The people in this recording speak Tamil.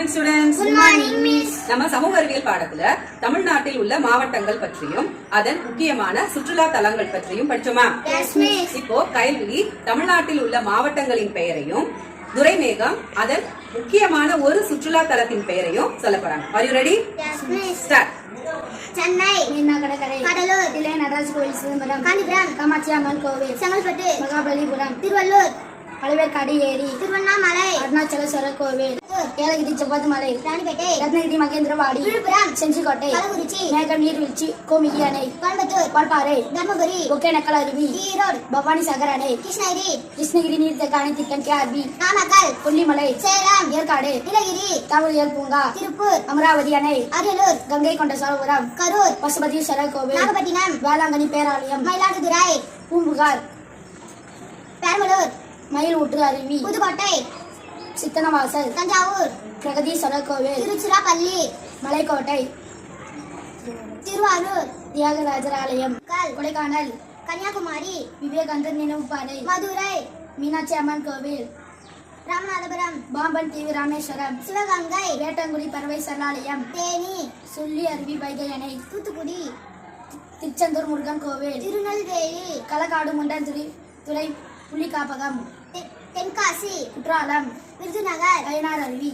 Morning students. Good morning miss. நம்ம சமூக அறிவியல் பாடத்துல தமிழ்நாட்டில் உள்ள மாவட்டங்கள் பற்றியும் அதன் முக்கியமான சுற்றுலா தலங்கள் பற்றியும் படிச்சோமா? Yes miss. இப்போ கைல்விழி தமிழ்நாட்டில் உள்ள மாவட்டங்களின் பெயரையும் துரைமேகம் அதன் முக்கியமான ஒரு சுற்றுலா தலத்தின் பெயரையும் சொல்ல போறாங்க. Are you ready? Yes miss. Start. Chennai, Meena கடற்கரை, கடலூர், தில்லை நடராஜ் கோவில், சிதம்பரம், காஞ்சிபுரம், காமாட்சி அம்மன் கோவில், செங்கல்பட்டு, மகாபலிபுரம், திருவள்ளூர், பழவேற்காடு ஏரி, திருவண்ணாமலை, அருணாச்சலேஸ்வரர் கோவில், ஏலகிரி செவ்வாது மலை, ராணிப்பேட்டை, ரத்னகிரி மகேந்திரவாடி, விழுப்புரம், செஞ்சிக்கோட்டை, கள்ளக்குறிச்சி, மேகம் நீர்வீழ்ச்சி, கோமிகி அணை, கோயம்புத்தூர், வால்பாறை, தர்மபுரி, ஒகேனக்கல் அருவி, ஈரோடு, பவானி சாகர் அணை, கிருஷ்ணகிரி நீர்த்தேக்க அணை திட்டம் KRB, நாமக்கல், கொல்லிமலை, சேலம், ஏற்காடு, நீலகிரி, தாவரவியல் பூங்கா, திருப்பூர், அமராவதி அணை, அரியலூர், கங்கை கொண்ட சோழபுரம், கரூர், பசுபதீஸ்வரர் கோவில், நாகப்பட்டினம், வேளாங்கண்ணி பேராலயம், மயிலாடுதுறை, பூம்புகார், பெரம்பலூர், மயில் ஊற்று அருவி, புதுக்கோட்டை, சித்தனவாசல், தஞ்சாவூர், பிரகதீஸ்வரர் கோவில், திருச்சிராப்பள்ளி, மலைக்கோட்டை, திருவாரூர், தியாகராஜர் ஆலயம், கொடைக்கானல், கன்னியாகுமரி, விவேகானந்தர் நினைவு பாறை, மதுரை, மீனாட்சி அம்மன் கோவில், ராமநாதபுரம், பாம்பன் தீவு ராமேஸ்வரம், சிவகங்கை, வேட்டங்குடி பறவை சரணாலயம், தேனி, சொல்லி அருவி வைகை அணை, தூத்துக்குடி, திருச்செந்தூர் முருகன் கோவில், திருநெல்வேலி, களக்காடு முண்டன் துறை புலி காப்பகம், தென்காசி, குற்றாலம், விருதுநகர், வயநாடு அருவி.